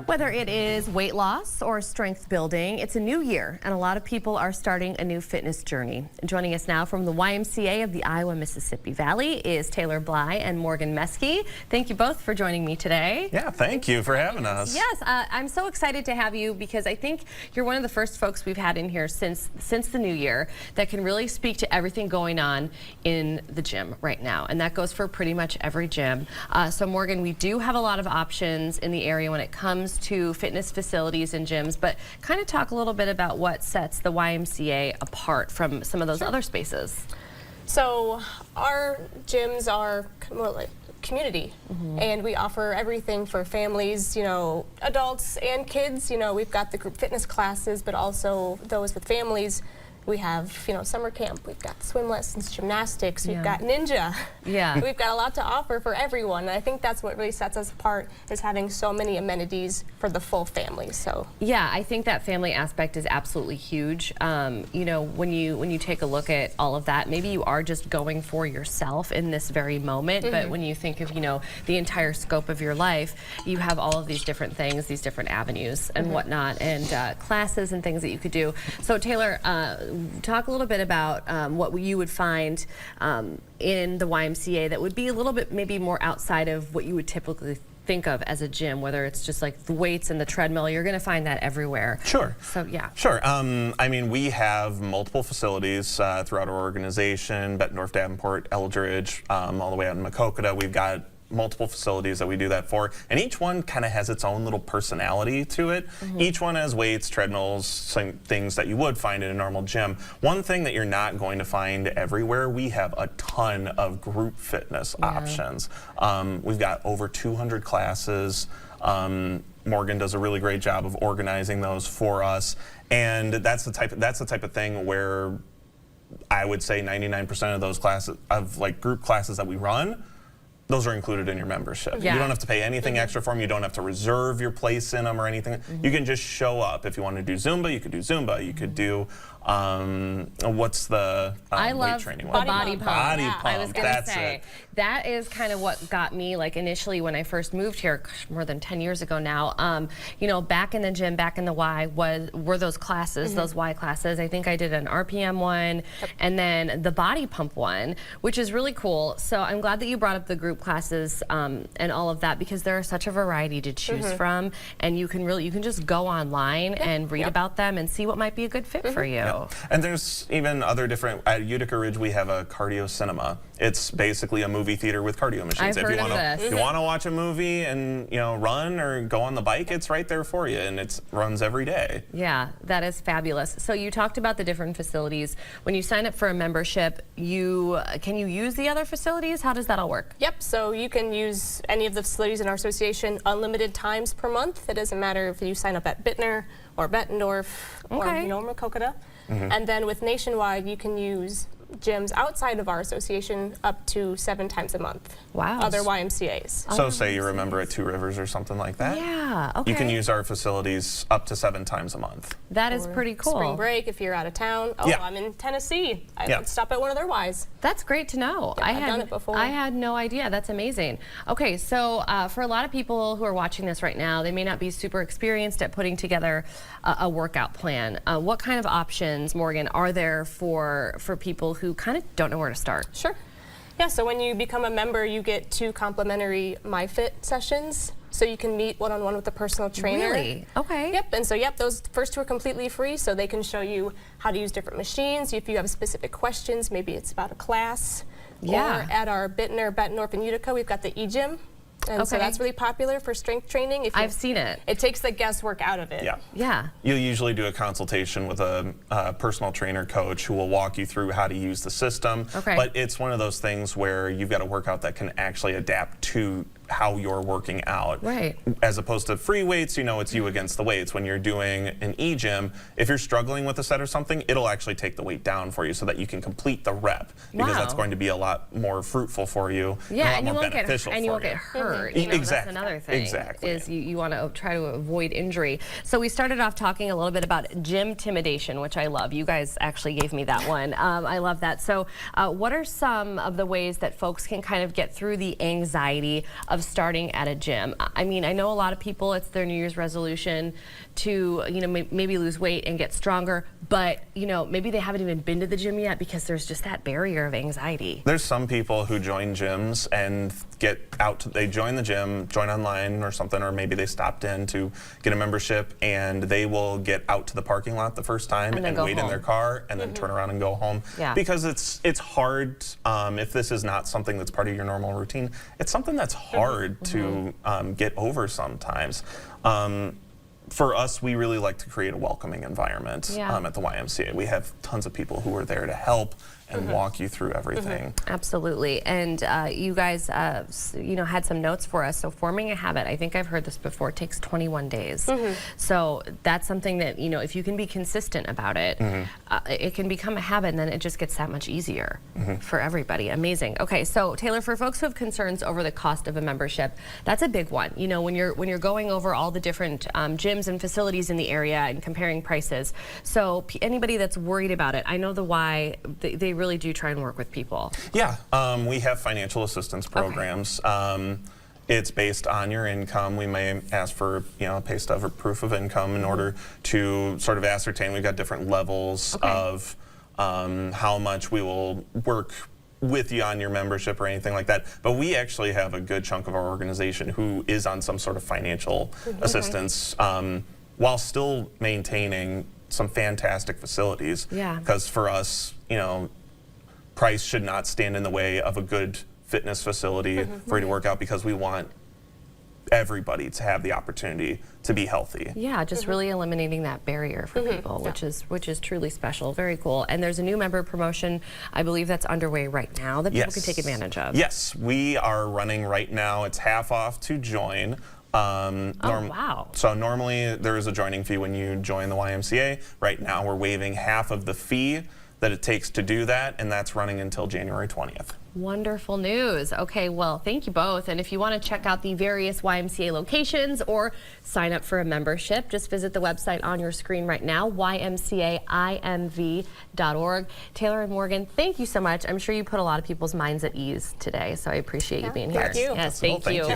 Whether it is weight loss or strength building, it's a new year, and a lot of people are starting a new fitness journey. Joining us now from the YMCA of the Iowa-Mississippi Valley is Taylor Bly and Morgan Meskey. Thank you both for joining me today. Yeah, thank you for having us. Yes, I'm so excited to have you because I think you're one of the first folks we've had in here since the new year that can really speak to everything going on in the gym right now, and that goes for pretty much every gym. So Morgan, we do have a lot of options in the area when it comes to fitness facilities and gyms, but kind of talk a little bit about what sets the YMCA apart from some of those other spaces. So our gyms are more like community, and we offer everything for families, you know, adults and kids. You know, we've got the group fitness classes, but also those with families. We have, you know, summer camp, we've got swim lessons, gymnastics, we've got ninja. Yeah. We've got a lot to offer for everyone. And I think that's what really sets us apart, is having so many amenities for the full family. So yeah, I think that family aspect is absolutely huge. You know, when you take a look at all of that, maybe you are just going for yourself in this very moment, but when you think of, you know, the entire scope of your life, you have all of these different things, these different avenues and whatnot, and classes and things that you could do. So Taylor, talk a little bit about what you would find in the YMCA that would be a little bit maybe more outside of what you would typically think of as a gym, whether it's just like the weights and the treadmill. You're going to find that everywhere. Sure. So yeah. Sure. I mean, we have multiple facilities throughout our organization, Bettendorf, Davenport, Eldridge, all the way out in Maquoketa. We've got multiple facilities that we do that for, and each one kind of has its own little personality to it. Each one has weights, treadmills, some things that you would find in a normal gym. One thing that you're not going to find everywhere, we have a ton of group fitness options. We've got over 200 classes. Morgan does a really great job of organizing those for us, and that's the type of thing where I would say 99% of those classes, of like group classes that we run, those are included in your membership. You don't have to pay anything extra for them. You don't have to reserve your place in them or anything. You can just show up. If you want to do Zumba, you could do Zumba. You could do, what's the weight training one? Body pump. Body pump. I was going to say, that is kind of what got me, like initially when I first moved here, more than 10 years ago now, you know, back in the gym, back in the Y, were those classes, those Y classes. I think I did an RPM one, and then the body pump one, which is really cool. So I'm glad that you brought up the group classes and all of that, because there are such a variety to choose from, and you can just go online and read about them and see what might be a good fit for you. And there's even other different, at Utica Ridge we have a cardio cinema. It's basically a movie theater with cardio machines. I've heard of this. If you want to watch a movie and, you know, run or go on the bike, it's right there for you, and it runs every day. Yeah, that is fabulous. So you talked about the different facilities. When you sign up for a membership, can you use the other facilities? How does that all work? yep, so you can use any of the facilities in our association unlimited times per month. It doesn't matter if you sign up at Bittner or Bettendorf or, you know, Maquoketa. And then with Nationwide, you can use gyms outside of our association up to 7 times a month. Wow. Other YMCAs. So say you're a member at Two Rivers or something like that. Yeah, okay. You can use our facilities up to 7 times a month. That is pretty cool. Spring break, if you're out of town. Oh, I'm in Tennessee. I would stop at one of their Ys. That's great to know. I've done it before. I had no idea. That's amazing. Okay, so for a lot of people who are watching this right now, they may not be super experienced at putting together a workout plan. What kind of options, Morgan, are there for people who kind of don't know where to start? Sure. Yeah, so when you become a member, you get 2 complimentary MyFit sessions. So you can meet one-on-one with a personal trainer. Really? Okay. Yep, and so those first 2 are completely free, so they can show you how to use different machines. If you have specific questions, maybe it's about a class. Yeah. Or at our Bittner, Bettendorf, and Utica, we've got the e-gym. And so that's really popular for strength training. I've seen it. It takes the guesswork out of it. Yeah. You'll usually do a consultation with a personal trainer coach who will walk you through how to use the system. But it's one of those things where you've got a workout that can actually adapt to how you're working out. Right. As opposed to free weights, you know, it's you against the weights. When you're doing an e-gym, if you're struggling with a set or something, it'll actually take the weight down for you so that you can complete the rep, because that's going to be a lot more fruitful for you. Yeah, and a lot more beneficial and you won't get hurt. You know, exactly. That's another thing. Exactly. Is you want to try to avoid injury. So we started off talking a little bit about gym intimidation, which I love. You guys actually gave me that one. I love that. So what are some of the ways that folks can kind of get through the anxiety of of starting at a gym. I mean, I know a lot of people, it's their New Year's resolution to, you know, maybe lose weight and get stronger, but, you know, maybe they haven't even been to the gym yet because there's just that barrier of anxiety. There's some people who join gyms and get out, they join the gym, join online or something, or maybe they stopped in to get a membership, and they will get out to the parking lot the first time and wait in their car and then turn around and go home. Yeah. Because it's hard, if this is not something that's part of your normal routine, it's something that's hard to get over sometimes. For us, we really like to create a welcoming environment at the YMCA. We have tons of people who are there to help and walk you through everything. Absolutely. And you guys, you know, had some notes for us. So forming a habit, I think I've heard this before, takes 21 days. So that's something that, you know, if you can be consistent about it, it can become a habit, and then it just gets that much easier for everybody. Amazing. Okay, so Taylor, for folks who have concerns over the cost of a membership, that's a big one. You know, when you're going over all the different gyms and facilities in the area and comparing prices. So anybody that's worried about it, I know the Y, they really do try and work with people. Yeah, we have financial assistance programs. It's based on your income. We may ask for, you know, a pay stub or proof of income in order to sort of ascertain. We've got different levels of how much we will work with you on your membership or anything like that. But we actually have a good chunk of our organization who is on some sort of financial assistance while still maintaining some fantastic facilities. Yeah. Because for us, you know, price should not stand in the way of a good fitness facility for you to work out, because we want everybody to have the opportunity to be healthy. Yeah, just really eliminating that barrier for people, which is truly special. Very cool. And there's a new member promotion, I believe, that's underway right now that people can take advantage of. Yes, we are running right now. It's half off to join. Wow. So normally there is a joining fee when you join the YMCA. Right now we're waiving half of the fee that it takes to do that, and that's running until January 20th. Wonderful news. Okay, well, thank you both. And if you want to check out the various YMCA locations or sign up for a membership, just visit the website on your screen right now, ymcaimv.org. Taylor and Morgan, thank you so much. I'm sure you put a lot of people's minds at ease today, so I appreciate you being here. Thank you. Yes, thank you.